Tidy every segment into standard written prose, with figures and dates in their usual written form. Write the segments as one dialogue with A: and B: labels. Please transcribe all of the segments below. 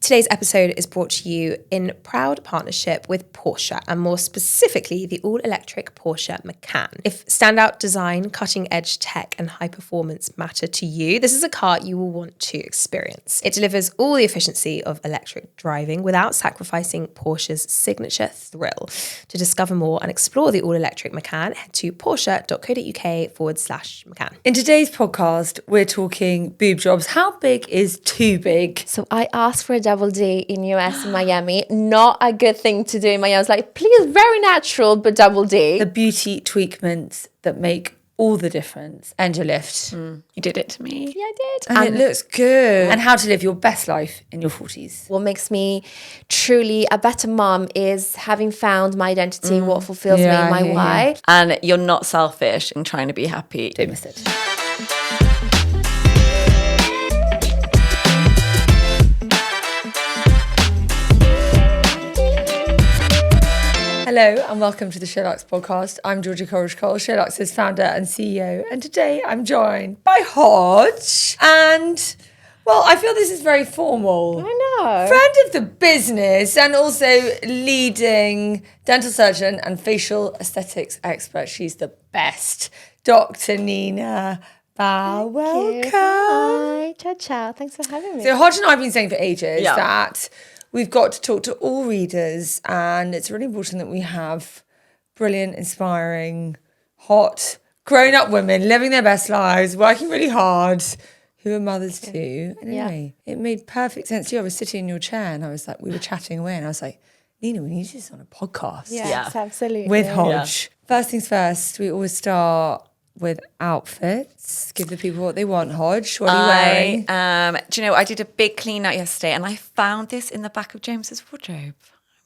A: Today's episode is brought to you in proud partnership with Porsche, and more specifically, the all-electric Porsche Macan. If standout design, cutting-edge tech, and high performance matter to you, this is a car you will want to experience. It delivers all the efficiency of electric driving without sacrificing Porsche's signature thrill. To discover more and explore the all-electric Macan, head to porsche.co.uk/Macan.
B: In today's podcast, we're talking boob jobs. How big is too big?
C: So I asked for a double D in US in Miami. Not a good thing to do in Miami. I was like, please, very natural, but double D.
B: The beauty tweakments that make all the difference. And your lift.
D: You did it to me.
C: Yeah, I did.
B: And it looks good. And how to live your best life in your 40s.
C: What makes me truly a better mom is having found my identity, what fulfills me, my why.
D: And you're not selfish in trying to be happy.
B: Don't miss it. Hello and welcome to the SheerLuxe Podcast. I'm Georgie Coleridge Cole, SheerLuxe's founder and CEO, and today I'm joined by Hodge. And, well, I feel this is very formal.
C: I know.
B: Friend of the business and also leading dental surgeon and facial aesthetics expert. She's the best. Dr Nina Bal, welcome.
C: Hi, ciao. Thanks for having me.
B: So Hodge and I have been saying for ages that we've got to talk to all readers, and it's really important that we have brilliant, inspiring, hot, grown-up women living their best lives, working really hard, who are mothers too. And anyway, it made perfect sense to you. I was sitting in your chair and I was like, we were chatting away and I was like, Nina, we need this on a podcast.
C: Yes, absolutely.
B: With Hodge. Yeah. First things first, we always start with outfits. Give the people what they want. Hodge, what are you wearing?
D: Do you know, I did a big clean out yesterday and I found this in the back of James's wardrobe.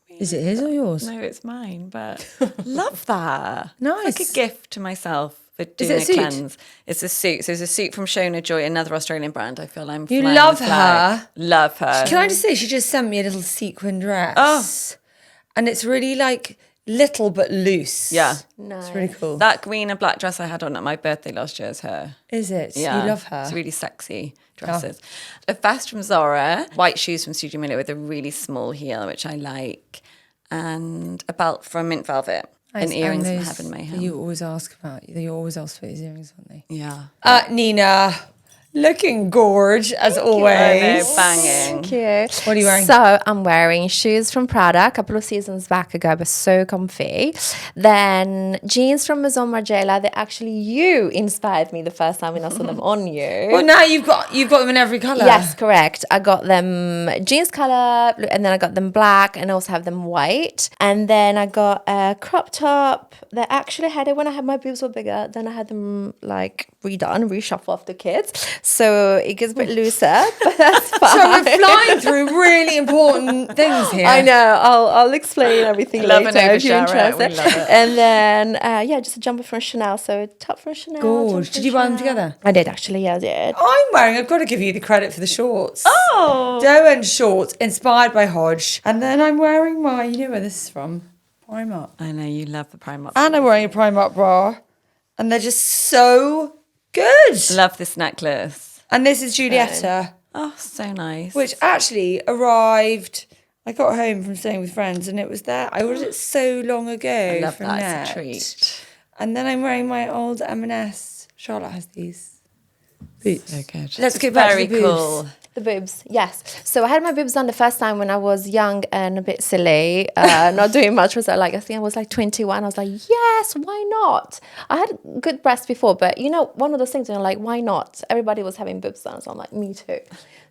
B: Is it his or yours?
D: No, it's mine, but love that.
B: Nice.
D: It's like a gift to myself for doing a cleanse. It's a suit. So it's a suit from Shona Joy, another Australian brand. I feel I'm
B: You
D: flying
B: love
D: the flag.
B: her.
D: Love her.
B: Can I just say, she just sent me a little sequin dress. And it's really like little but loose.
D: Yeah.
C: Nice.
B: It's really cool.
D: That green and black dress I had on at my birthday last year is her.
B: Is it?
D: Yeah.
B: You love her.
D: It's really sexy dresses. A vest from Zara, white shoes from Studio Miller with a really small heel, which I like, and a belt from Mint Velvet. And earrings from Heaven Mayhem.
B: You always ask about. You always ask for these earrings, aren't they?
D: Yeah.
B: Nina, looking gorge as always.
D: I know, banging.
C: Thank you.
B: What are you wearing?
C: So I'm wearing shoes from Prada a couple of seasons back ago, but so comfy. Then jeans from Maison Margiela. They actually, you inspired me the first time when I saw them on you.
B: Well, now you've got them in every colour.
C: Yes, correct. I got them jeans color, and then I got them black, and I also have them white. And then I got a crop top that actually had it when I had my boobs were bigger. Then I had them like redone, reshuffled after kids. So it gets a bit looser, but that's fine.
B: So we're flying through really important things here.
C: I know. I'll explain everything
D: Love
C: later
D: an
C: if you're
D: overshower. We
C: interested.
D: love it.
C: And then just a jumper from Chanel. So a top from Chanel.
B: Gorge.
C: jumper
B: Did
C: from
B: you buy them
C: Chanel.
B: together?
C: I did actually. Yeah, I did.
B: I've got to give you the credit for the shorts.
D: Oh.
B: Doe and shorts, inspired by Hodge. And then I'm wearing my, you know where this is from? Primark.
D: I know, you love the Primark.
B: And I'm wearing a Primark bra. And they're just so good.
D: Love this necklace.
B: And this is Giulietta,
D: Oh, so nice.
B: which actually arrived. I got home from staying with friends and it was there. I ordered it so long ago.
D: I love
B: from
D: that.
B: Net.
D: It's a treat.
B: And then I'm wearing my old M&S. Charlotte has these boots.
D: So good.
B: Let's get back to
D: Very
B: the boobs.
D: cool.
C: The boobs, yes. So I had my boobs done the first time when I was young and a bit silly, not doing much. I think I was like 21. I was like, yes, why not? I had good breasts before, but you know, one of those things, you're like, why not? Everybody was having boobs done, so I'm like, me too.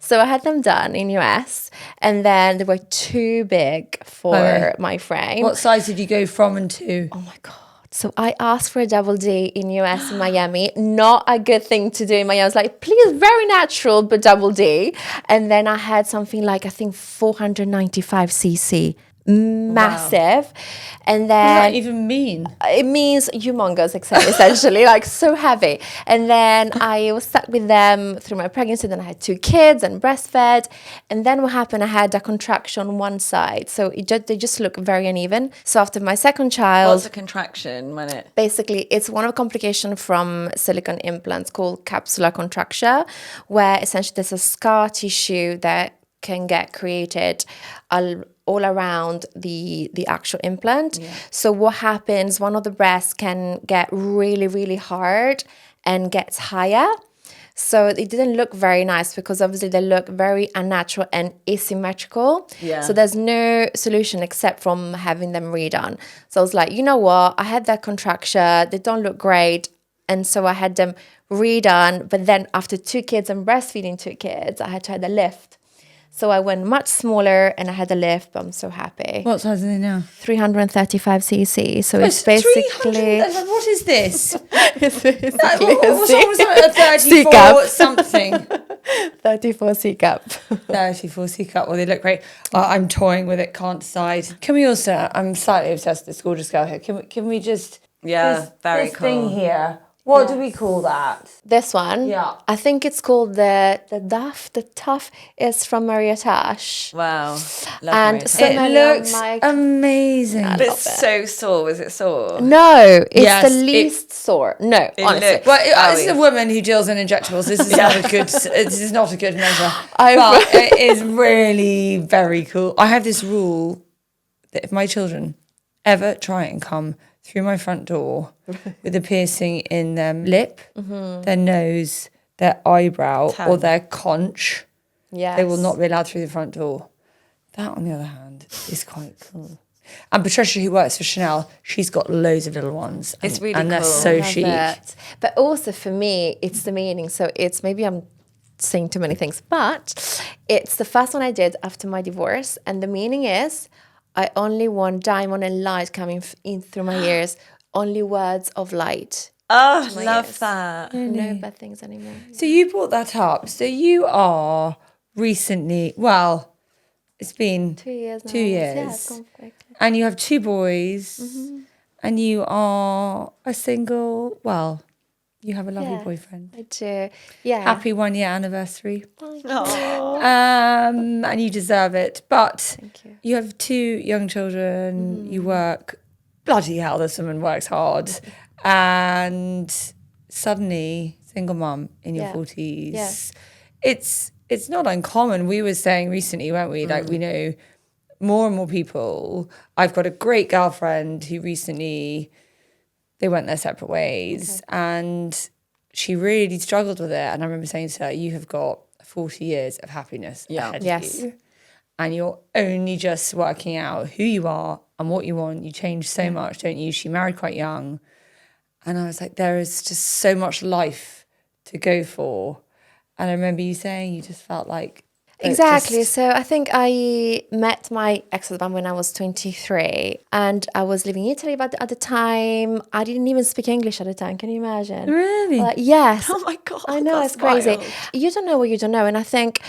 C: So I had them done in US, and then they were too big for my frame.
B: What size did you go from and to?
C: Oh my God. So I asked for a double D in US in Miami. Not a good thing to do in Miami. I was like, please, very natural, but double D. And then I had something like, I think 495 cc. Massive. And then
B: What does that even mean?
C: it means humongous, essentially, like so heavy. And then I was stuck with them through my pregnancy. Then I had 2 kids and breastfed. And then what happened? I had a contraction on one side. So they just look very uneven. So after my second child...
D: What's a contraction when it...
C: Basically, it's one of the complications from silicone implants called capsular contracture, where essentially there's a scar tissue that can get created all around the actual implant. So what happens, one of the breasts can get really, really hard and gets higher. So it didn't look very nice because obviously they look very unnatural and asymmetrical.
D: Yeah.
C: So there's no solution except from having them redone. So I was like, you know what? I had that contraction. They don't look great. And so I had them redone. But then after 2 kids and breastfeeding 2 kids, I had to have a lift. So I went much smaller and I had a lift, but I'm so happy.
B: What size are they now?
C: 335 cc. So it's basically...
B: What is this?
C: it's basically
B: What's a 34
C: C-cup.
B: something?
C: 34 C-cup.
B: 34 C-cup. Well, they look great. I'm toying with it, can't decide. Can we also, I'm slightly obsessed with this gorgeous girl here. Can we just...
D: Yeah, very
B: this
D: cool.
B: thing here. What do we call that?
C: This one,
B: Yeah.
C: I think it's called the Duff. The Tough is from Maria Tash.
D: Wow. Love
C: And
D: Maria
C: so
D: Tash.
C: many
B: It
C: of
B: looks
C: my-
B: amazing.
D: But it's so sore. Was it sore?
C: No, it's
B: Yes,
C: the least sore. No, honestly.
D: looks-
B: Well, this is a woman who deals in injectables. This is not a good. This is not a good measure.
C: I've-
B: But it is really very cool. I have this rule that if my children ever try and come through my front door with a piercing in their lip, their nose, their eyebrow, or their conch,
C: Yes.
B: they will not be allowed through the front door. That, on the other hand, is quite cool. And Patricia, who works for Chanel, she's got loads of little ones.
D: It's really
B: and they're
D: cool.
B: so
C: Love
B: chic.
C: it. But also for me, it's the meaning. So it's maybe I'm saying too many things, but it's the first one I did after my divorce. And the meaning is I only want diamond and light coming in through my ears, only words of light.
D: Oh,
C: my
D: love
C: ears.
D: that.
C: No bad things anymore.
B: So you brought that up. So you are recently, well, it's been
C: 2 years now.
B: 2 years.
C: Yeah, it's gone quickly.
B: And you have 2 boys. And you are a single, well, you have a lovely
C: Yeah.
B: boyfriend.
C: I do. Yeah.
B: Happy 1-year anniversary.
D: Oh.
B: And you deserve it. But
C: Thank you.
B: you have 2 young children. You work, bloody hell, this woman works hard. And suddenly, single mum in your
C: Yeah.
B: 40s.
C: Yeah.
B: It's not uncommon. We were saying recently, weren't we? Like, we know more and more people. I've got a great girlfriend who recently, they went their separate ways. And she really struggled with it. And I remember saying to her, you have got 40 years of happiness ahead
C: Yes.
B: of you. And you're only just working out who you are and what you want. You change so much, don't you? She married quite young. And I was like, there is just so much life to go for. And I remember you saying you just felt like... it
C: Exactly.
B: just-
C: So I think I met my ex-husband when I was 23 and I was living in Italy, but at the time I didn't even speak English at the time. Can you imagine?
B: Really?
C: Yes.
D: Oh my God,
C: I know,
D: that's
C: it's crazy.
D: wild.
C: You don't know what you don't know. And I think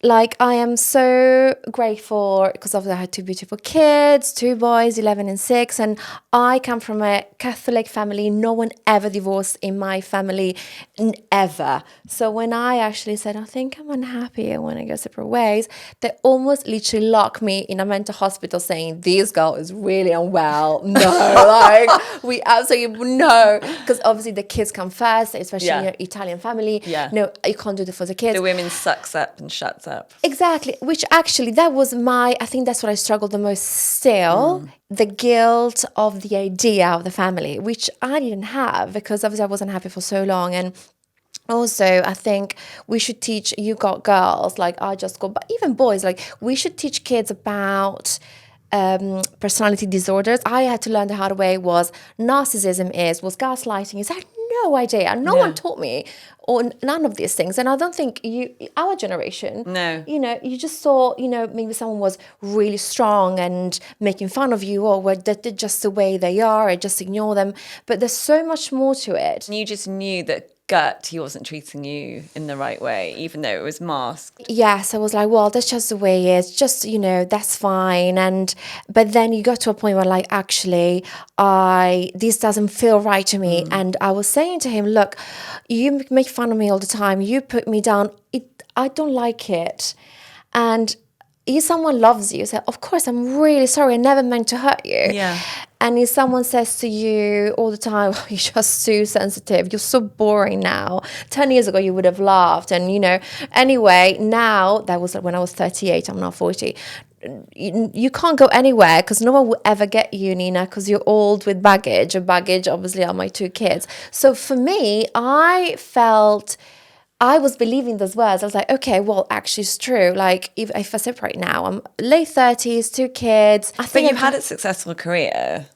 C: like I am so grateful because obviously I had 2 beautiful kids, 2 boys, 11 and 6. And I come from a Catholic family. No one ever divorced in my family, ever. So when I actually said, I think I'm unhappy, I want to go separate ways, they almost literally locked me in a mental hospital saying, this girl is really unwell. No, like we absolutely, no. Because obviously the kids come first, especially in your Italian family.
D: Yeah.
C: No, you can't do it for the kids.
D: The women sucks up and shuts up.
C: Exactly, which actually that was I think that's what I struggled the most still, the guilt of the idea of the family, which I didn't have because obviously I wasn't happy for so long. And also I think we should teach, you got girls, like I just got, but even boys, like we should teach kids about personality disorders. I had to learn the hard way was narcissism was gaslighting is. I had no idea. No one taught me or none of these things. And I don't think our generation, you just saw, maybe someone was really strong and making fun of you or they're just the way they are and just ignore them. But there's so much more to it.
D: You just knew that gut he wasn't treating you in the right way, even though it was masked.
C: Yes, I was like, well, that's just the way it is. Just, that's fine. But then you got to a point where like, actually, this doesn't feel right to me. And I was saying to him, look, you make fun of me all the time. You put me down. I don't like it. And if someone loves you, say, of course, I'm really sorry. I never meant to hurt you.
D: Yeah.
C: And if someone says to you all the time, oh, you're just too sensitive, you're so boring now. 10 years ago, you would have laughed. And, anyway, now, that was when I was 38, I'm now 40. You can't go anywhere because no one will ever get you, Nina, because you're old with baggage. And baggage, obviously, are my 2 kids. So for me, I felt... I was believing those words. I was like, okay, well, actually, it's true. Like, if I separate now, I'm late 30s, 2 kids.
D: But you had a successful career.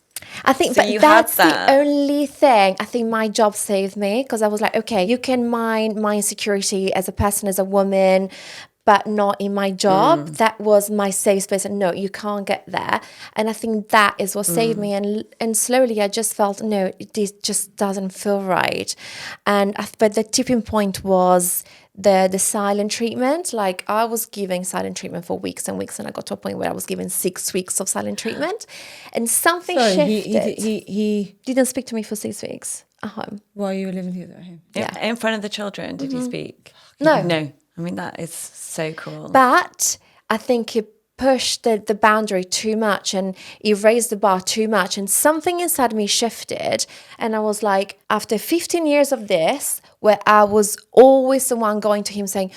C: I think,
D: so
C: but that's the only thing. I think my job saved me because I was like, okay, you can mind my insecurity as a person, as a woman, but not in my job. That was my safe space. And no, you can't get there. And I think that is what saved me. And slowly I just felt, no, this just doesn't feel right. But the tipping point was the silent treatment. Like, I was giving silent treatment for weeks and weeks, and I got to a point where I was given 6 weeks of silent treatment. And something shifted.
B: He
C: didn't speak to me for 6 weeks at home.
B: While you were living together at home?
D: Yeah. In front of the children, did he speak?
C: No.
D: I mean, that is so cool.
C: But I think he pushed the boundary too much, and he raised the bar too much, and something inside me shifted. And I was like, after 15 years of this, where I was always the one going to him saying,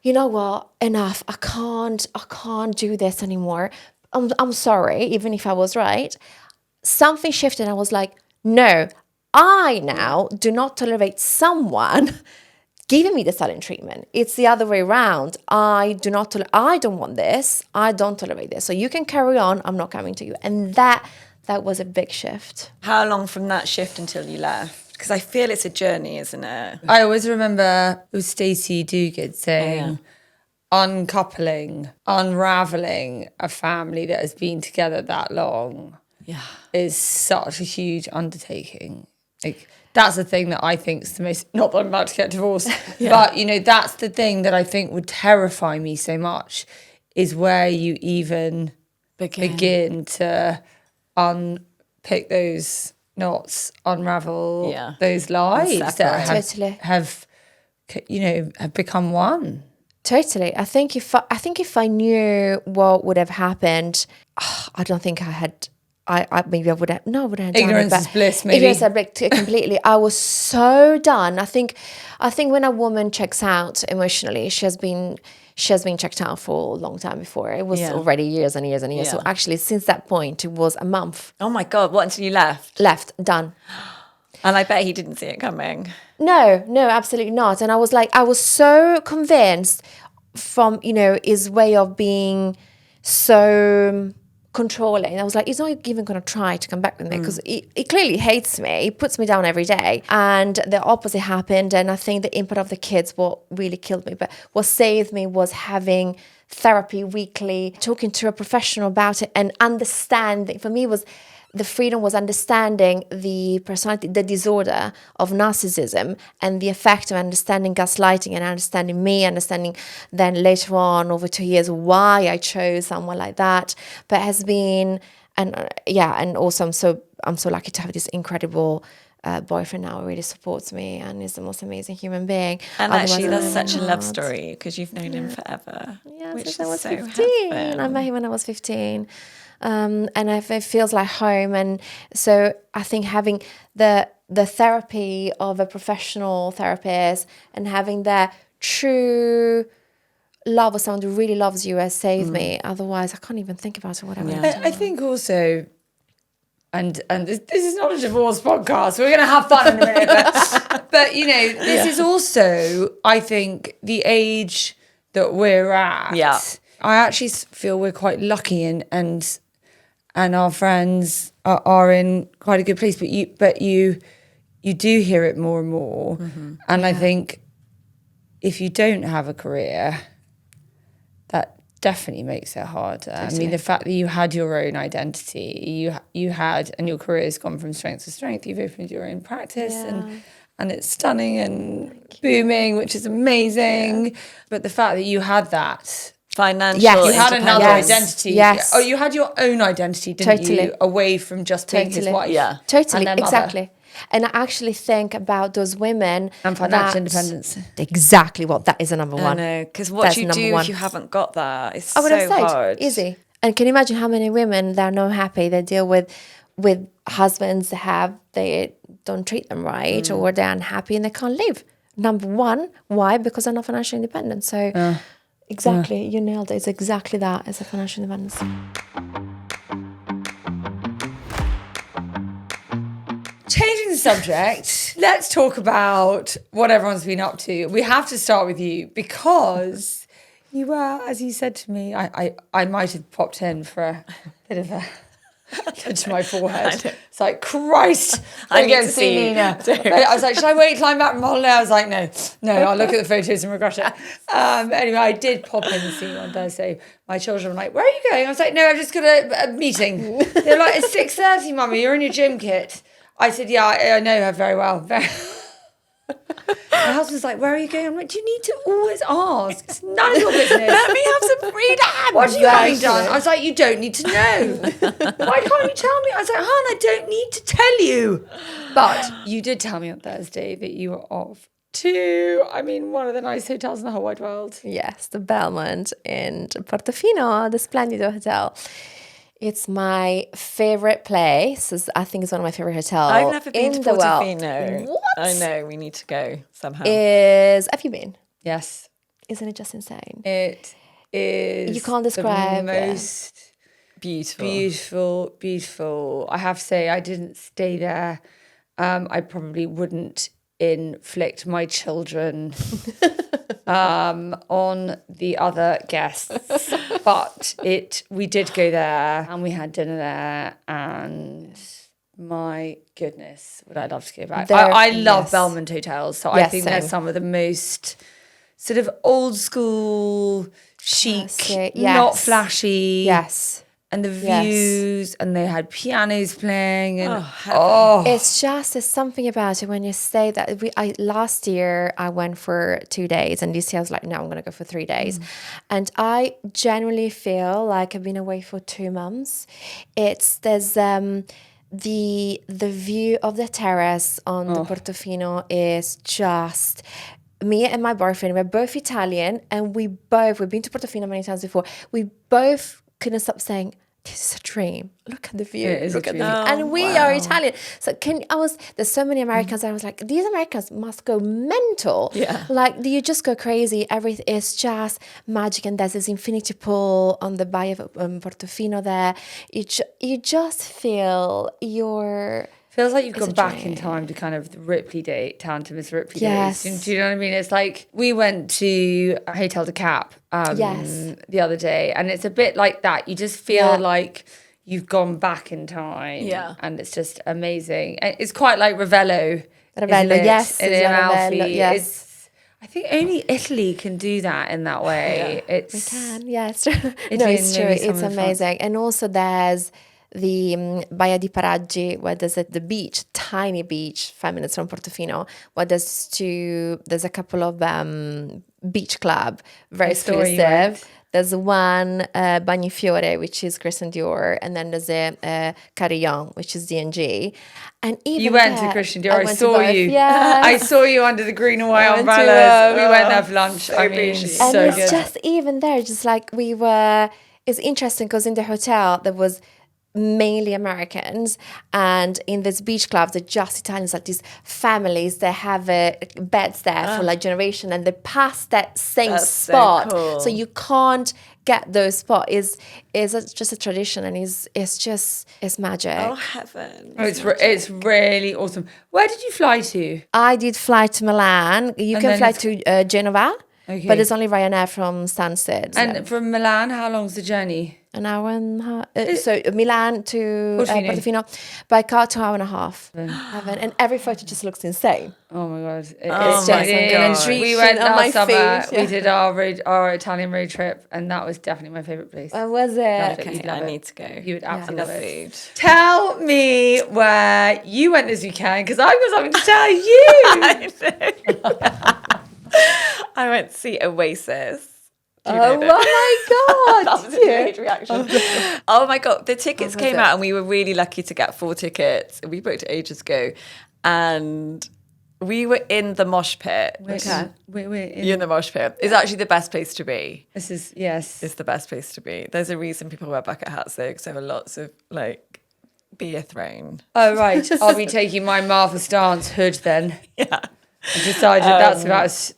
C: you know what, enough, I can't do this anymore. I'm sorry, even if I was right. Something shifted. I was like, no, I now do not tolerate someone giving me the silent treatment. It's the other way around. I don't want this. I don't tolerate this. So you can carry on. I'm not coming to you. And that was a big shift.
D: How long from that shift until you left? Because I feel it's a journey, isn't it?
B: I always remember it was Stacey Dogood saying, uncoupling, unraveling a family that has been together that long is such a huge undertaking. Like, that's the thing that I think is the most, not that I'm about to get divorced, but, that's the thing that I think would terrify me so much, is where you even begin to unpick those knots, unravel those lives that have become one.
C: Totally. I think if I knew what would have happened, I don't think I had... maybe I would have. No, I wouldn't have done it.
B: Ignorance is bliss, maybe.
C: Ignorance is bliss completely. I was so done. I think when a woman checks out emotionally, she has been checked out for a long time before. It was already years and years and years. So actually, since that point, it was a month.
D: Oh my God! What, until you left?
C: Left, done.
D: And I bet he didn't see it coming.
C: No, absolutely not. And I was so convinced from his way of being so controlling. I was like, he's not even going to try to come back with me because he clearly hates me. He puts me down every day. And the opposite happened. And I think the impact of the kids, what really killed me, but what saved me was having therapy weekly, talking to a professional about it, and understanding. For me, the freedom was understanding the personality, the disorder of narcissism, and the effect of understanding gaslighting and understanding then later on over 2 years why I chose someone like that. But it has been, and also I'm so lucky to have this incredible boyfriend now who really supports me and is the most amazing human being.
D: And actually, that's such a love story because you've known him forever.
C: Yeah,
D: which
C: since I was
D: so
C: 15.
D: happen.
C: I met him when I was 15. And it feels like home. And so I think having the therapy of a professional therapist and having that true love of someone who really loves you has saved me. Otherwise, I can't even think about it. Whatever.
B: I think also, and this is not a divorce podcast. We're going to have fun in a minute. But this is also, I think, the age that we're at.
D: Yeah.
B: I actually feel we're quite lucky and our friends are in quite a good place, but you do hear it more and more. Mm-hmm. And I think if you don't have a career, that definitely makes it harder. Totally. I mean, the fact that you had your own identity, you had, and your career has gone from strength to strength. You've opened your own practice and it's stunning and booming, which is amazing. Yeah. But the fact that you had that
D: financial,
B: you had another identity.
C: Yes.
B: Oh, you had your own identity, didn't you? Away from just being his wife.
D: Yeah.
C: Totally. Exactly. And I actually think about those women
B: and financial independence.
C: Exactly what that is the number one.
D: I know, because what do you do if you haven't got that? It's
C: I would have
D: so
C: said
D: hard.
C: easy. And can you imagine how many women that are not happy? They deal with with husbands they don't treat them right, or they're unhappy and they can't live. Number one, why? Because they're not financially independent. So exactly, you nailed it. It's exactly that. It's a financial independence.
B: Changing the subject, let's talk about what everyone's been up to. We have to start with you because you were, as you said to me, I might have popped in for a bit of a to my forehead. It's like, Christ, I get to see Nina. I was like, should I wait, climb back from holiday? I was like, no, I'll look at the photos and regret it. Anyway, I did pop in and see you on Thursday. My children were like, where are you going? I was like, no, I've just got a meeting. They're like, it's 6:30, Mummy, you're in your gym kit. I said, yeah, I know her very well. My husband's like, where are you going? I'm like, do you need to always ask? It's none of your business.
D: Let me have some freedom.
B: What are you having done? I was like, you don't need to know. Why can't you tell me? I was like, hon, I don't need to tell you. But you did tell me on Thursday that you were off to, one of the nice hotels in the whole wide world.
C: Yes, the Belmont in Portofino, the Splendido Hotel. It's my favorite place. I think it's one of my favorite hotels.
D: I've never been to
C: Portofino.
D: What? I know, we need to go somehow.
C: Have you been?
B: Yes.
C: Isn't it just insane?
B: It is.
C: You can't describe
B: the most beautiful. I have to say, I didn't stay there. I probably wouldn't inflict my children on the other guests, but we did go there and we had dinner there, and my goodness, would I love to go back. I love Belmont hotels, so I think they're some of the most sort of old school, chic, not flashy.
C: Yes.
B: And the views, and they had pianos playing, and
C: it's something about it when you stay that. Last year I went for 2 days, and this year I was like, no, I'm gonna go for 3 days, and I genuinely feel like I've been away for 2 months. There's the view of the terrace on the Portofino is just. Me and my boyfriend, we're both Italian, and we've been to Portofino many times before. We both couldn't stop saying, this is a dream. Look at the view. Look at the view. And we are Italian. So there's so many Americans. I was like, these Americans must go mental. Yeah. Like, you just go crazy. Everything is just magic. And there's this infinity pool on the bay of Portofino there. You just feel
B: feels like you've gone back in time to kind of the Ripley town to Miss Ripley days. Do you know what I mean? It's like we went to a Hotel de Cap the other day, and it's a bit like that. You just feel like you've gone back in time, and it's just amazing. It's quite like Ravello,
C: yes,
B: in Amalfi. Yes. I think only Italy can do that in that way.
C: We can, yes. It's true. It's amazing. And also there's the Baia di Paraggi, where there's the beach, tiny beach, 5 minutes from Portofino, where there's a couple of beach club, very exclusive. There's one Bagnifiore, which is Christian Dior, and then there's a Carillon, which is D&G. And even
B: you went to Christian Dior. I saw you.
C: Yes.
B: I saw you under the green and white umbrellas. We went there for lunch. So
C: it's
B: good.
C: just even there, just like it's interesting because in the hotel there was mainly Americans, and in this beach club they're just Italians, like these families. They have beds there for like generation, and they pass that same spot, so cool. So you can't get those spots. Is just a tradition, and it's magic.
D: Oh, heaven.
B: It's really awesome. Where did you fly to?
C: I did fly to Milan. You can fly to Genova, but it's only Ryanair from Stansted.
B: And from Milan, how long's the journey?
C: An hour and a half. So Milan to Portofino. By car, 2 hours and a half. And every photo just looks insane.
B: Oh my God.
C: It's just
B: we went last summer. We did our Italian road trip, and that was definitely my favourite place.
C: Was it?
B: Okay,
D: I need to go.
B: You would absolutely love it.
D: Food.
B: Tell me where you went this weekend, because I've got something to tell you.
D: I know. I went to see Oasis.
C: Oh my God.
D: That was a huge reaction. Oh my God. The tickets came out, and we were really lucky to get 4 tickets. We booked it ages ago. And we were in the mosh pit.
B: You're
D: in the mosh pit. It's actually the best place to be.
B: Yes.
D: It's the best place to be. There's a reason people wear bucket hats though, because there were lots of like be a throne.
B: Oh, right. I'll be taking my Martha Stance hood then.
D: Yeah.
B: I decided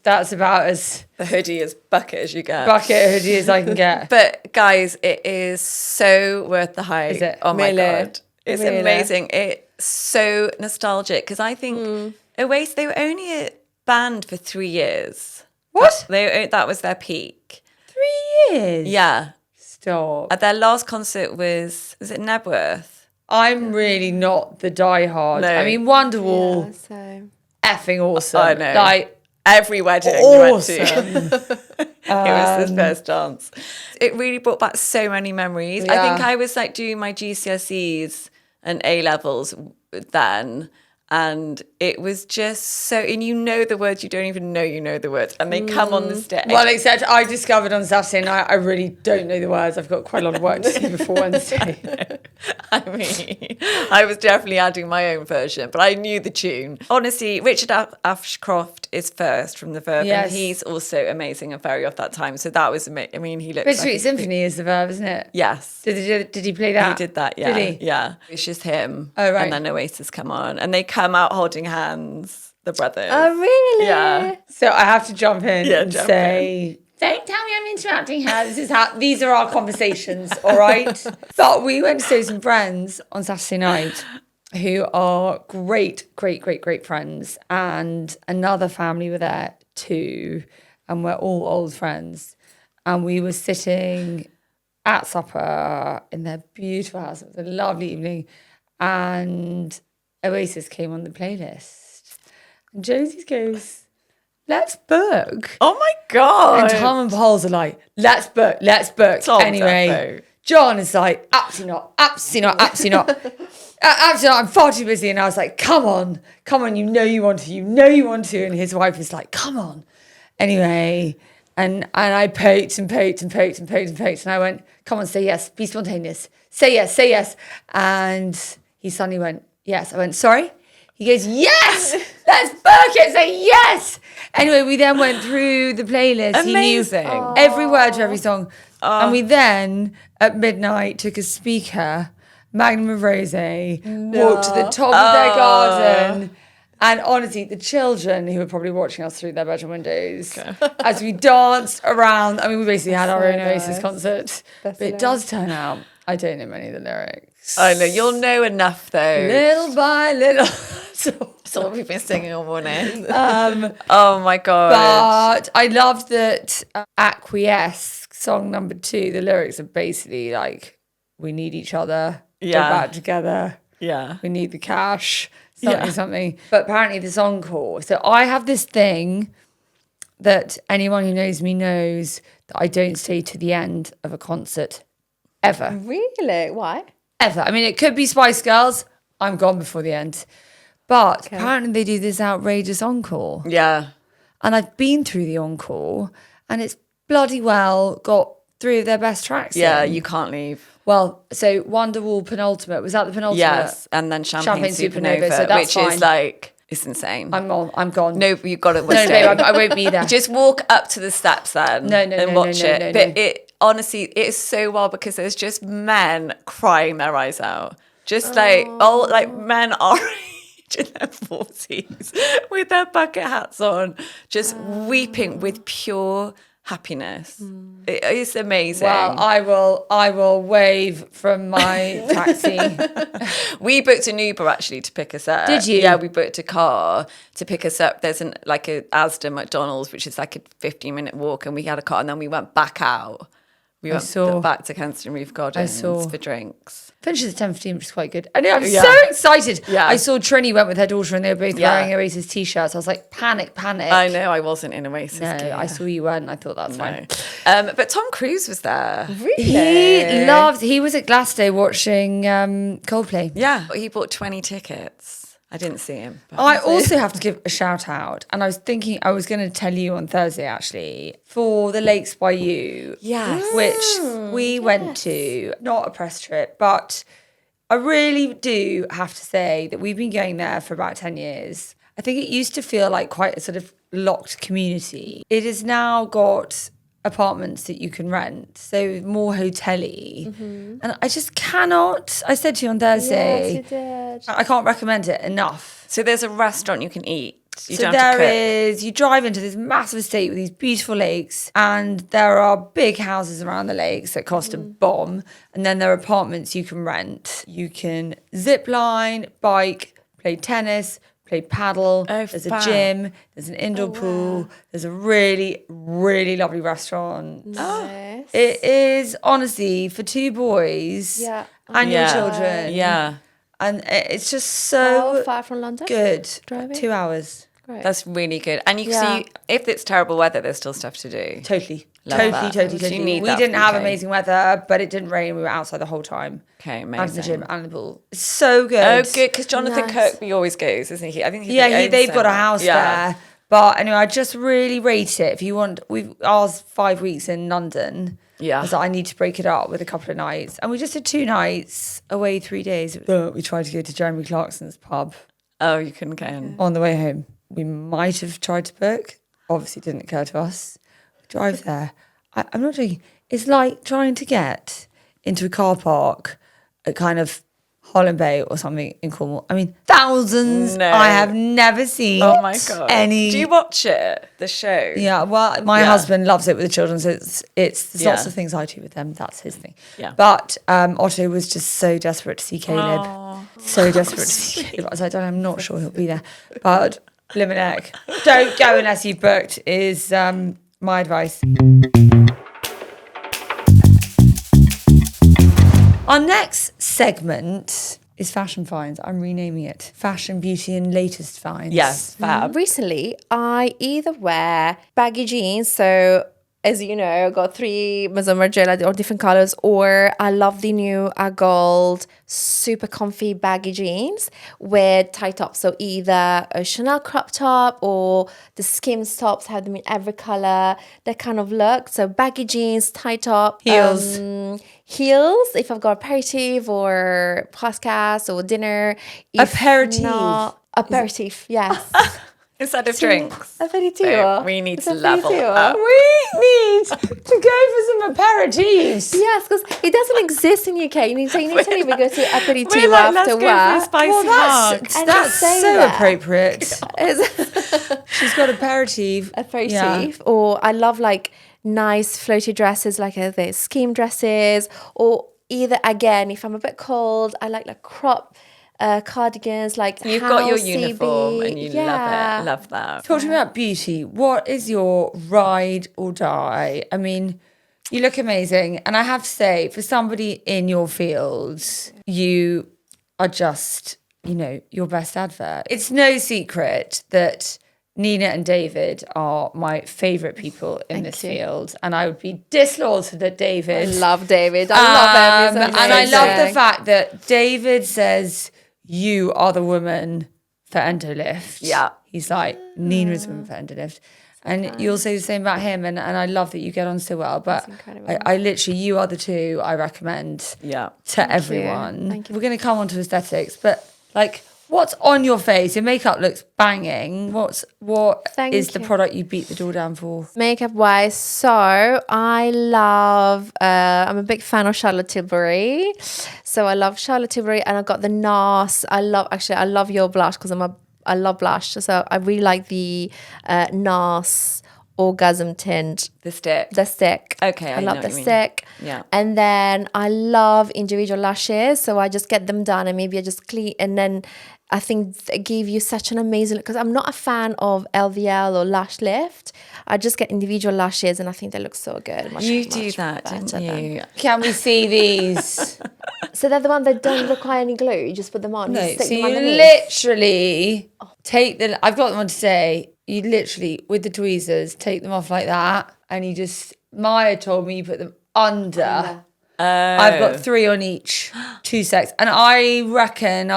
B: that's about as
D: The hoodie is bucket as you get.
B: bucket hoodie as I can get.
D: But guys, it is so worth the hype.
B: Is it?
D: Oh my
B: Really?
D: God. It's
B: Really?
D: amazing. It's so nostalgic because I think Oasis, they were only a band for 3 years.
B: What?
D: That was their peak.
B: 3 years?
D: Yeah.
B: Stop.
D: Their last concert was it Nebworth?
B: I'm really not the diehard.
D: No.
B: I mean, Wonderwall,
C: So
B: effing awesome.
D: I know.
B: Like,
D: Every wedding
B: awesome.
D: you went to. It was the first dance. It really brought back so many memories. I
B: Yeah.
D: think I was like doing my GCSEs and A levels then. And it was just so, and you know the words, you don't even know you know the words, and they come on the stage.
B: Well, except I discovered on Saturday night I really don't know the words. I've got quite a lot of work to do before Wednesday.
D: I mean, I was definitely adding my own version, but I knew the tune. Honestly, Richard Ashcroft is first from the Verve,
B: Yes.
D: and he's also amazing and very of that time. So that was amazing. I mean, he looks
B: Bittersweet
D: like
B: Symphony is the Verve, isn't it?
D: Yes.
B: Did he play that?
D: He did that, yeah.
B: Did he?
D: Yeah. It's just him.
B: Oh, right.
D: And then Oasis come on. And they come out holding hands, the brothers.
C: oh really?
D: Yeah.
B: So I have to jump in and
D: jump
B: say, don't tell me I'm interrupting her. These are our conversations, all right? But we went to see some friends on Saturday night who are great friends. And another family were there too. And we're all old friends. And we were sitting at supper in their beautiful house. It was a lovely evening. And Oasis came on the playlist. And Josie goes, let's book.
D: Oh my God.
B: And Tom and Paul's are like, let's book.
D: Tom's
B: Anyway,
D: defo.
B: John is like, absolutely not. Absolutely not. I'm far too busy. And I was like, come on. You know you want to. And his wife is like, come on. Anyway, and I poked. And I went, come on, say yes. Be spontaneous. Say yes. And he suddenly went, yes. I went, sorry? He goes, yes, let's book it. Say yes. Anyway, we then went through the playlist.
D: Amazing.
B: He knew every word to every song. And we then, at midnight, took a speaker, Magnum of Rosé, walked to the top of their garden. And honestly, the children who were probably watching us through their bedroom windows, as we danced around, I mean, we basically had our own Oasis concert. But it does turn out, I don't know many of the lyrics.
D: I know, you'll know enough though.
B: Little by little.
D: So what we've been singing all morning. Oh my God.
B: But I loved that Acquiesce, song number 2, the lyrics are basically like, we need each other,
D: Yeah.
B: we're back together,
D: Yeah.
B: we need the cash, something. But apparently this encore. So I have this thing that anyone who knows me knows that I don't stay to the end of a concert, ever.
C: Really? Why?
B: Ever. I mean, it could be Spice Girls, I'm gone before the end. But apparently they do this outrageous encore.
D: Yeah.
B: And I've been through the encore and it's bloody well got 3 of their best tracks
D: Yeah,
B: in.
D: you can't leave.
B: Well, so Wonderwall Penultimate, was that the penultimate?
D: Yes. And then Champagne Supernova,
B: so that's
D: which
B: fine.
D: is like, it's insane.
B: I'm gone.
D: No, you got it.
B: No, babe, I won't be there.
D: Just walk up to the steps then and watch it.
B: No.
D: But it honestly, it is so wild because there's just men crying their eyes out. Just like, men our age in their 40s with their bucket hats on, just weeping with pure happiness. It is amazing.
B: Well, I will wave from my taxi.
D: We booked an Uber actually to pick us up.
B: Did you?
D: Yeah, we booked a car to pick us up. There's a Asda McDonald's, which is like a 15-minute walk, and we had a car, and then we went back out. We went back to Kensington Reef Gardens for drinks.
B: Finishes at 10:15, which is quite good. I know, I'm
D: Yeah.
B: so excited.
D: Yeah.
B: I saw Trini went with her daughter and they were both
D: Yeah.
B: wearing Oasis t-shirts. I was like, panic.
D: I know, I wasn't in Oasis
B: No,
D: gear.
B: I saw you weren't. I thought that's fine.
D: But Tom Cruise was there.
B: He was at Glasgow watching Coldplay.
D: Yeah, he bought 20 tickets. I didn't see him. But
B: I also have to give a shout out, and I was thinking I was going to tell you on Thursday actually, for the Lakes by You.
D: Yes.
B: Which we went to, not a press trip, but I really do have to say that we've been going there for about 10 years. I think it used to feel like quite a sort of locked community. It has now got apartments that you can rent, so more hotel-y.
C: Mm-hmm.
B: And I just cannot. I said to you on Thursday,
C: Yes, you did.
B: I can't recommend it enough.
D: So there's a restaurant you can eat. You
B: So
D: don't have to
B: there
D: cook.
B: is, you drive into this massive estate with these beautiful lakes, and there are big houses around the lakes that cost a bomb. And then there are apartments you can rent. You can zip line, bike, play tennis, play paddle.
D: Oh,
B: there's a
D: fab.
B: gym, there's an indoor pool, there's a really, really lovely restaurant.
C: Nice.
B: It is honestly for two boys
C: Yeah.
B: and your
D: Yeah.
B: children.
D: Yeah.
B: And it's just
C: How
B: so
C: far from London?
B: good.
C: Driving?
B: 2 hours.
C: Great.
D: That's really good. And you
C: Yeah.
D: see, if it's terrible weather, there's still stuff to do.
B: Totally.
D: Love that.
B: Totally.
D: You need
B: We
D: that
B: didn't
D: for
B: have
D: UK.
B: amazing weather, but it didn't rain. We were outside the whole time.
D: Okay,
B: And the
D: amazing.
B: gym and the pool. It's so good.
D: Oh, good, because Jonathan
C: Nice.
D: Kirkby always goes, isn't he? I think
B: They've got a house there. But anyway, I just really rate it. If you want, ours 5 weeks in London.
D: Yeah.
B: So I need to break it up with a couple of nights. And we just did 2 nights, away 3 days. We tried to go to Jeremy Clarkson's pub
D: Oh, you couldn't go in.
B: on the way home. We might have tried to book. Obviously, it didn't occur to us. Drive there. I'm not joking. It's like trying to get into a car park at kind of Holland Bay or something in Cornwall. I mean, thousands.
D: No.
B: I have never seen
D: Oh my God.
B: any.
D: Do you watch it, the show?
B: Yeah, well, my
D: Yeah.
B: husband loves it with the children, so there's lots
D: Yeah.
B: of things I do with them. That's his thing.
D: Yeah.
B: But Otto was just so desperate to see Caleb.
D: Aw.
B: So desperate to see Caleb. I was like, I'm not sure he'll be there. But Limonec, don't go unless you've booked is my advice. Our next segment is fashion finds. I'm renaming it Fashion, Beauty and Latest Finds.
D: Yes, fab.
C: Recently, I either wear baggy jeans, so as you know, I got 3 Maison Margiela or different colors, or I love the new gold super comfy baggy jeans with tight tops. So either a Chanel crop top or the Skims tops, have them in every color, that kind of look. So baggy jeans, tight top,
B: Heels.
C: heels if I've got aperitif or podcast or dinner. If
B: Aperitif.
C: not- aperitif, yes.
D: Instead of drinks.
C: Aperitif.
D: So we need
C: It's
D: to level
C: aperitif.
D: up.
B: We need to go for some aperitifs.
C: Yes, because it doesn't exist in UK. You need to leave. We go to aperitif
D: We're like, let's
C: after
D: go for a
C: work.
D: spicy
B: Well,
D: hug.
C: And
B: that's
C: just say
B: so
C: that.
B: appropriate.
C: It's
B: She's got aperitif.
C: aperitif. Or I love like nice floaty dresses, like the scheme dresses. Or either again, if I'm a bit cold, I like crop cardigans, like
D: You've got your
C: house
D: uniform
C: CB.
D: and you
C: Yeah.
D: love that.
B: Talk to me about beauty. What is your ride or die? I mean, you look amazing. And I have to say, for somebody in your field, you are just, your best advert. It's no secret that Nina and David are my favourite people in this
C: you.
B: field. And I would be disloyal to David.
C: I love David. I love him. He's
B: And I love the
C: amazing.
B: fact that David says, you are the woman for Endolift.
D: Yeah.
B: He's like, Nina's the woman for Endolift. And you'll say the same about him. And I love that you get on so well. But
C: incredible.
B: I literally, you are the two I recommend
D: Yeah.
B: to everyone.
C: Thank you.
B: We're going to come on to aesthetics. But what's on your face? Your makeup looks banging. What
C: Thank
B: is the
C: you.
B: product you beat the door down for?
C: Makeup wise, so I love, I'm a big fan of Charlotte Tilbury. So I love Charlotte Tilbury, and I got the NARS. I love your blush because I love blush. So I really like the NARS Orgasm Tint.
D: The stick.
C: The stick.
D: Okay, I
C: I
D: know
C: love
D: what
C: the
D: you mean.
C: stick.
D: Yeah.
C: And then I love individual lashes. So I just get them done and maybe I just clean. And then I think they give you such an amazing, because I'm not a fan of LVL or lash lift. I just get individual lashes and I think they look so good.
D: You do that,
C: better
D: didn't
C: than-
D: you?
B: Can we see these?
C: So they're the one that don't require any glue. You just put them on.
B: No,
C: you stick
B: so
C: them
B: you
C: underneath.
B: literally take I've got them on today. You literally, with the tweezers, take them off like that. And you just, Maya told me you put them under. I've got 3 on each, 2 sets. And I reckon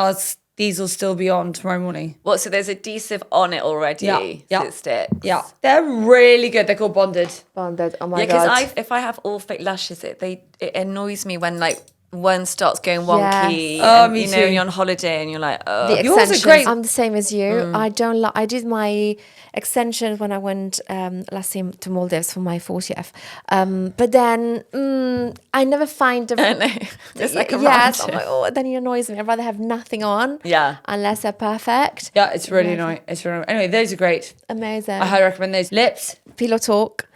B: these will still be on tomorrow morning.
D: What? So there's adhesive on it already.
B: Yeah.
D: So it sticks.
B: Yeah, they're really good. They're called Bonded.
C: Bonded. Oh my
D: Yeah, because
C: God.
D: if I have all fake lashes, it annoys me when one starts going wonky.
C: Yes.
B: Oh,
D: and,
B: me
D: you know,
B: too.
D: when you're on holiday and you're like, oh.
C: The
B: Yours are
C: extensions.
B: great.
C: I'm the same as you. I don't like. I did my extensions when I went last year to Maldives for my 40th. But then I never find a.
D: It's like a
C: yes.
D: round
C: I'm like, oh, then it annoys me. I'd rather have nothing on.
D: Yeah.
C: Unless they're perfect.
B: Yeah, it's really annoying. It's really annoying. Anyway, those are great.
C: Amazing.
B: I highly recommend those. Lips.
C: Pillow Talk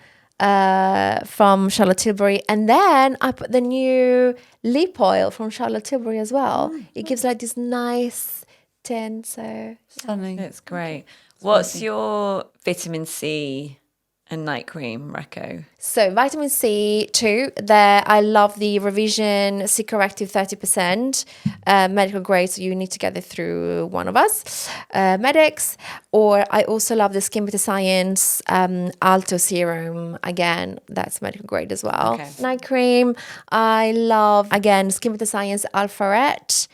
C: from Charlotte Tilbury, and then I put the new lip oil from Charlotte Tilbury as well. It gives like this nice tint. So
B: Stunning.
D: It's great. What's your vitamin C and night cream, Reco?
C: So vitamin C too. There, I love the Revision C Corrective 30% medical grade. So you need to get it through one of us, medics. Or I also love the Skin Better Science Alto Serum. Again, that's medical grade as well.
D: Okay.
C: Night cream. I love again Skin Better Science Alpha Ret.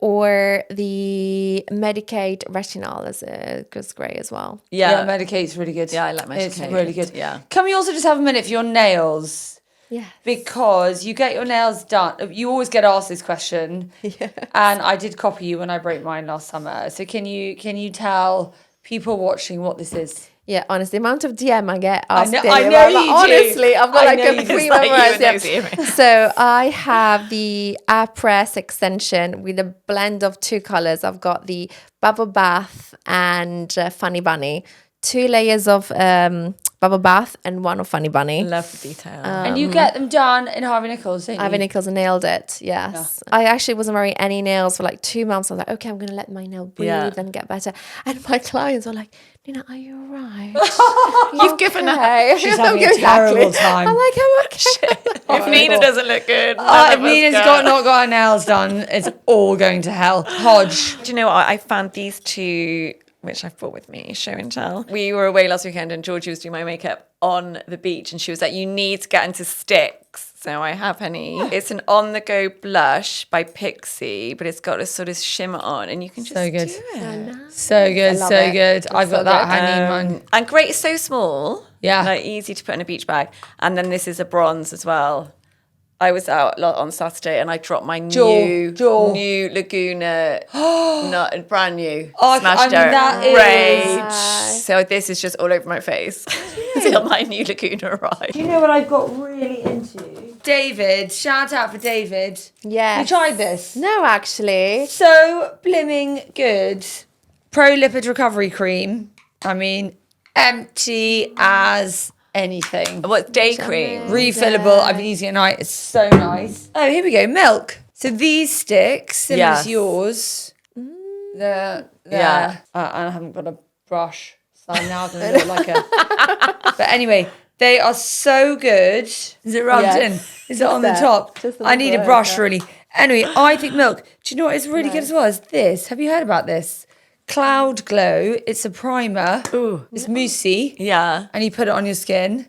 C: Or the Medicate Retinol is great as well.
B: Yeah, Medicate's really good.
D: Yeah, I like Medicate.
B: It's really good.
D: Yeah.
B: Can we also just have a minute for your nails?
C: Yeah.
B: Because you get your nails done. You always get asked this question.
C: Yeah.
B: And I did copy you when I broke mine last summer. So can you tell people watching what this is?
C: Yeah, honestly, the amount of DM I get asked
B: know
C: daily,
B: you
C: I'm
B: do.
C: like, honestly, I've got
B: I
C: like
B: know
C: a
B: you do.
C: pre
B: It's like
C: memorized.
D: you and those earrings.
C: So I have the Air Press extension with a blend of two colors. I've got the Bubble Bath and Funny Bunny. 2 layers of Bubble Bath and one of Funny Bunny.
D: Love the detail.
B: And you get them done in Harvey Nichols, don't you?
C: Ivy Nichols nailed it, yes. I actually wasn't wearing any nails for like 2 months. I was like, okay, I'm going to let my nail breathe
D: Yeah.
C: and get better. And my clients were like, Nina, are you all right?
D: You've given up.
B: She's having a terrible time.
C: I'm like, I'm okay.
D: If Nina doesn't look good,
B: If Nina's not got her nails done, it's all going to hell. Hodge.
D: Do you know what? I found these two, which I brought with me, show and tell. We were away last weekend and Georgie was doing my makeup on the beach and she was like, you need to get into sticks. So I have, honey. It's an on-the-go blush by Pixie, but it's got a sort of shimmer on and you can just
B: So good.
D: do it.
B: So good,
C: love
B: so
C: it.
B: good. I've got
C: so
B: that.
C: good.
B: I need one.
D: And great, it's so small.
B: Yeah.
D: Like easy to put in a beach bag. And then this is a bronze as well. I was out a lot on Saturday and I dropped my new Laguna, not brand new, smashed out
B: that
D: rage.
C: is-
D: So this is just all over my face till my new Laguna arrives.
B: Do you know what I've got really into? David, shout out for David.
C: Yes.
B: You tried this?
C: No, actually.
B: So blimming good. Pro Lipid Recovery Cream. I mean, empty as anything.
D: What's day cream?
B: Refillable. I've been using it at night. It's so nice. Oh, here we go. Milk. So these sticks, similar
D: Yes.
B: to yours. They're
D: Yeah.
B: I haven't got a brush, so I'm now going to look like a. But anyway, they are so good. Is it rubbed
C: Yes.
B: in? Is it on the
C: there.
B: top?
C: Just on
B: I
C: the
B: need a
C: top,
B: brush,
C: yeah.
B: really. Anyway, I think milk. Do you know what is really good as well? Is this? Have you heard about this? Cloud Glow. It's a primer.
D: Ooh.
B: It's moussey.
D: Yeah.
B: And you put it on your skin.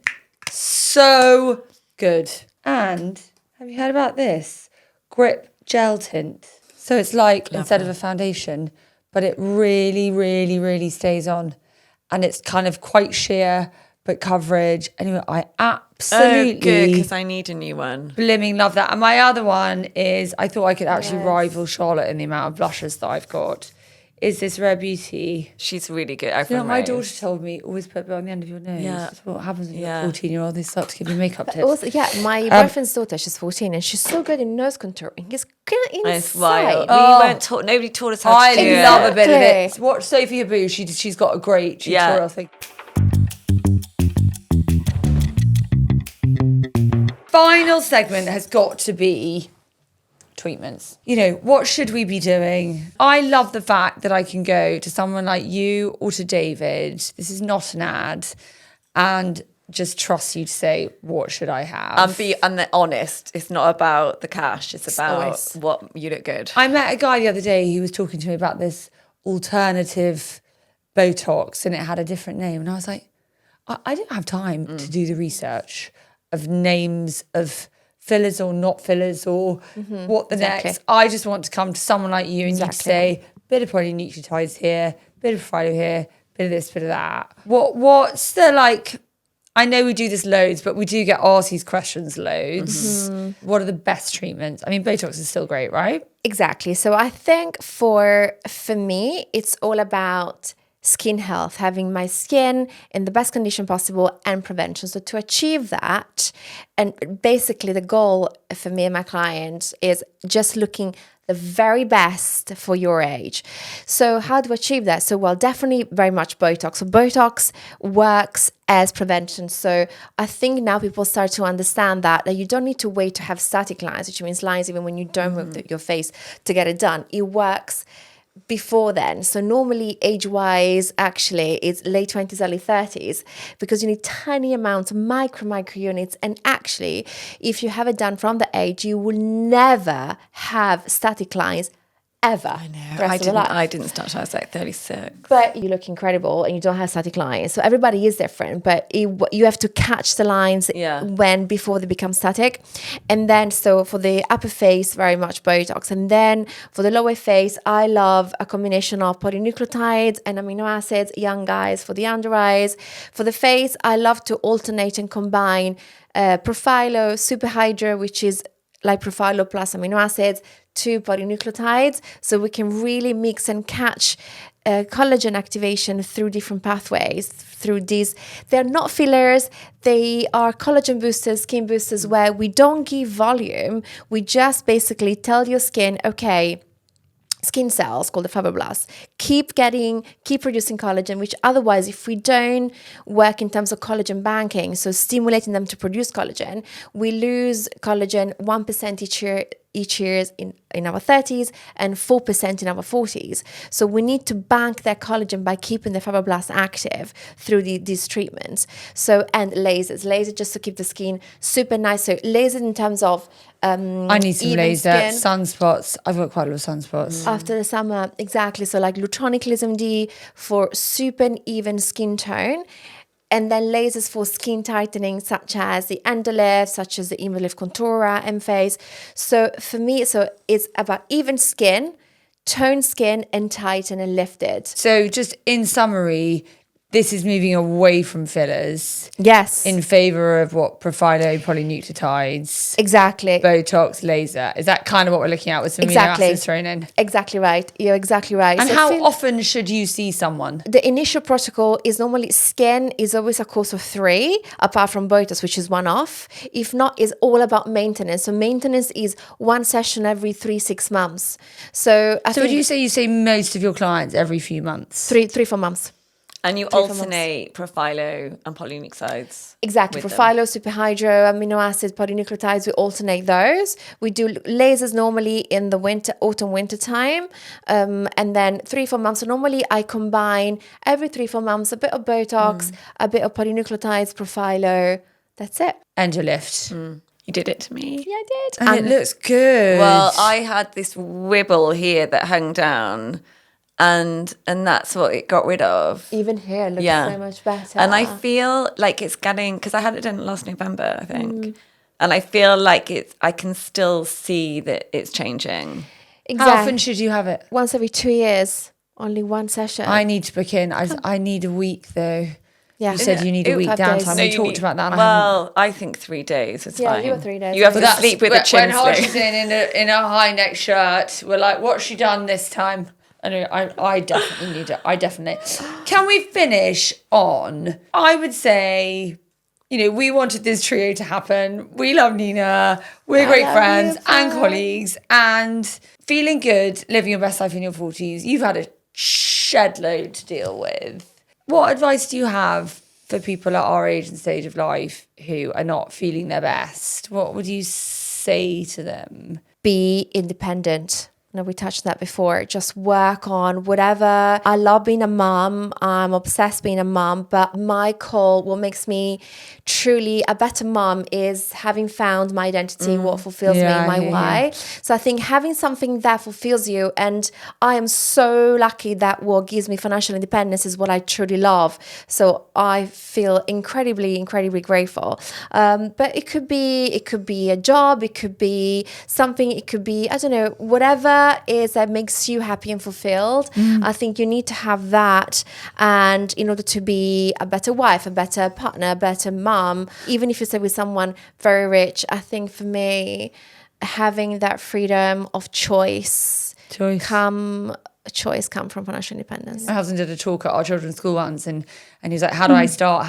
B: So good. And have you heard about this? Grip Gel Tint. So it's like instead of a foundation, but it really, really, really stays on. And it's kind of quite sheer, but coverage. Anyway, I absolutely
D: Oh, good, because I need a new one.
B: blimming love that. And my other one is, I thought I could actually rival Charlotte in the amount of blushes that I've got, is this Rare Beauty.
D: She's really good.
B: You know what my daughter told me? Always put it on the end of your nose.
D: Yeah.
B: That's what happens when you're
D: Yeah.
B: 14-year-old. They start to give you makeup tips.
C: Also, yeah, my boyfriend's daughter, she's 14 and she's so good in nose contouring. It's kind of insane.
D: It's wild.
B: Oh.
D: We weren't taught. Nobody taught us how
B: I
D: to do it.
B: love a bit of it.
C: Exactly.
B: Watch Sophie Abu. She's got a great tutorial thing. Final segment has got to be treatments. You know, what should we be doing? I love the fact that I can go to someone like you or to David. This is not an ad. And just trust you to say, what should I have?
D: And honest. It's not about the cash. It's about
C: always-
D: what you look good.
B: I met a guy the other day who was talking to me about this alternative Botox and it had a different name. And I was like, I didn't have time to do the research of names of fillers or not fillers or what the next. I just want to come to someone like you and you to say, bit of polynucleotides here, bit of Frido here, bit of this, bit of that. What's the I know we do this loads, but we do get asked these questions loads. What are the best treatments? I mean, Botox is still great, right?
C: Exactly. So I think for me, it's all about skin health, having my skin in the best condition possible, and prevention. So to achieve that, and basically the goal for me and my clients is just looking the very best for your age. So how to achieve that? So, well, definitely very much Botox. So Botox works as prevention. So I think now people start to understand that you don't need to wait to have static lines, which means lines even when you don't move your face to get it done. It works before then. So normally age-wise, actually, it's late 20s, early 30s, because you need tiny amounts, micro units. And actually, if you have it done from the age, you will never have static lines ever.
D: I know. I didn't start till I was like 36.
C: But you look incredible and you don't have static lines. So everybody is different, but you have to catch the lines before they become static. And then, so for the upper face, very much Botox. And then for the lower face, I love a combination of polynucleotides and amino acids, young guys for the under eyes. For the face, I love to alternate and combine Profilo, Super Hydro, which is like Profilo plus amino acids, 2 polynucleotides, so we can really mix and catch collagen activation through different pathways. Through these, they're not fillers, they are collagen boosters, skin boosters, where we don't give volume, we just basically tell your skin, okay, skin cells called the fibroblasts keep producing collagen, which otherwise, if we don't work in terms of collagen banking, so stimulating them to produce collagen, we lose collagen 1% each year in our 30s and 4% in our 40s. So we need to bank that collagen by keeping the fibroblasts active through these treatments. So, and lasers just to keep the skin super nice. So lasers in terms of
B: I need some laser, sunspots. I've got quite a lot of sunspots.
C: After the summer, exactly. So like Lutronic Lism D for super even skin tone. And then lasers for skin tightening, such as the Endolift, such as the Involift Contura, M-Phase. So for me, it's about even skin, toned skin, and tighten and lifted.
B: So just in summary, this is moving away from fillers.
C: Yes.
B: In favour of what? Profilo, polynucleotides.
C: Exactly.
B: Botox, laser. Is that kind of what we're looking at with some amino acids thrown in?
C: Exactly right. You're exactly right.
B: And so how often should you see someone?
C: The initial protocol is normally skin is always a course of 3, apart from Botox, which is one off. If not, it's all about maintenance. So maintenance is 1 session every 3-6 months. So
B: would you say most of your clients every few months?
C: 3-4 months.
D: And you alternate Profilo and polynucleotides?
C: Exactly. Profilo, Super Hydro, amino acids, polynucleotides, we alternate those. We do lasers normally in the autumn-winter time. And then 3-4 months. So normally I combine every 3-4 months a bit of Botox, a bit of polynucleotides, Profilo. That's it.
B: Endolift.
D: You did it to me.
C: Yeah, I did.
B: And it looks good.
D: Well, I had this wibble here that hung down. And that's what it got rid of.
C: Even here looks so much better.
D: And I feel like it's getting, because I had it done last November, I think. And I feel like I can still see that it's changing.
C: Exactly.
B: How often should you have it?
C: Once every 2 years. Only 1 session.
B: I need to book in. I need a week though.
C: Yeah.
B: You said you need a week downtime. We talked about that.
D: I think 3 days is fine.
C: Yeah, you were 3 days.
D: You have to sleep with a chin
B: When Hodge is in a high neck shirt, we're like, what's she done this time? I definitely need it. I definitely. Can we finish on, I would say, we wanted this trio to happen. We love Nina. We're great friends and colleagues and feeling good, living your best life in your 40s. You've had a shed load to deal with. What advice do you have for people at our age and stage of life who are not feeling their best? What would you say to them?
C: Be independent. No, we touched that before. Just work on whatever. I love being a mom. I'm obsessed being a mom. But my call, what makes me truly a better mom is having found my identity, what fulfills me, my why. So I think having something that fulfills you, and I am so lucky that what gives me financial independence is what I truly love. So I feel incredibly, incredibly grateful. But it could be a job, it could be something, it could be, I don't know, whatever whatever is that makes you happy and fulfilled. I think you need to have that, and in order to be a better wife, a better partner, a better mom, even if you stay with someone very rich, I think for me, having that freedom of choice come from financial independence.
B: My husband did a talk at our children's school once, and he was like, how do I start?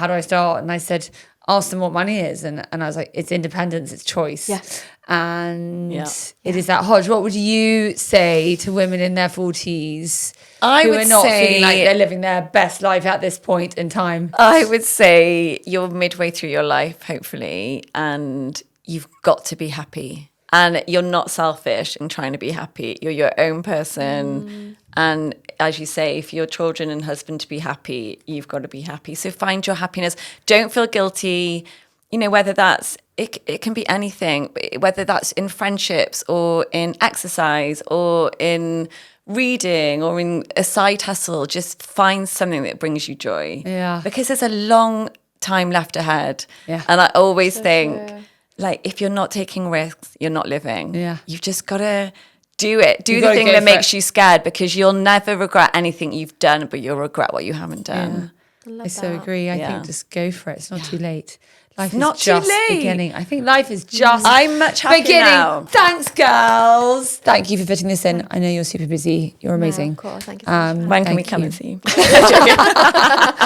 B: And I said, ask them what money is. And I was like, it's independence, it's choice.
C: Yeah.
B: And it is that. Hodge, what would you say to women in their 40s who are not feeling like they're living their best life at this point in time?
D: I would say you're midway through your life, hopefully, and you've got to be happy. And you're not selfish in trying to be happy. You're your own person. And as you say, for your children and husband to be happy, you've got to be happy. So find your happiness. Don't feel guilty. You know, whether that's, it can be anything, whether that's in friendships or in exercise or in reading or in a side hustle. Just find something that brings you joy.
B: Yeah.
D: Because there's a long time left ahead.
B: Yeah.
D: And I always think,
C: true.
D: like, if you're not taking risks, you're not living.
B: Yeah.
D: You've just got to do it. Do
B: You
D: the
B: gotta
D: thing
B: go
D: that
B: for
D: makes
B: it.
D: you scared, because you'll never regret anything you've done, but you'll regret what you haven't done.
B: I so agree. I
D: Yeah.
B: think just go for it. It's not too late. Life
D: not
B: is
D: too
B: just
D: late.
B: beginning. I think life is just
D: I'm much happier
B: beginning.
D: now.
B: Thanks, girls. Thank you for fitting this in. I know you're super busy. You're amazing.
C: Of course, thank you so much.
D: When can we
B: Thank
D: come
B: you.
D: and see you?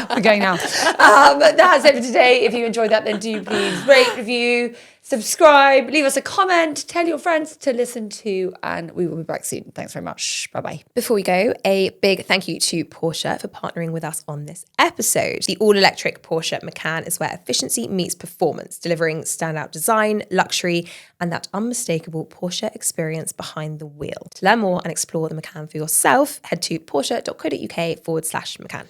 B: We're going now. That's it for today. If you enjoyed that, then do please rate, review, subscribe, leave us a comment, tell your friends to listen to, and we will be back soon. Thanks very much. Bye-bye.
A: Before we go, a big thank you to Porsche for partnering with us on this episode. The all-electric Porsche Macan is where efficiency meets performance, delivering standout design, luxury, and that unmistakable Porsche experience behind the wheel. To learn more and explore the Macan for yourself, head to porsche.co.uk/Macan.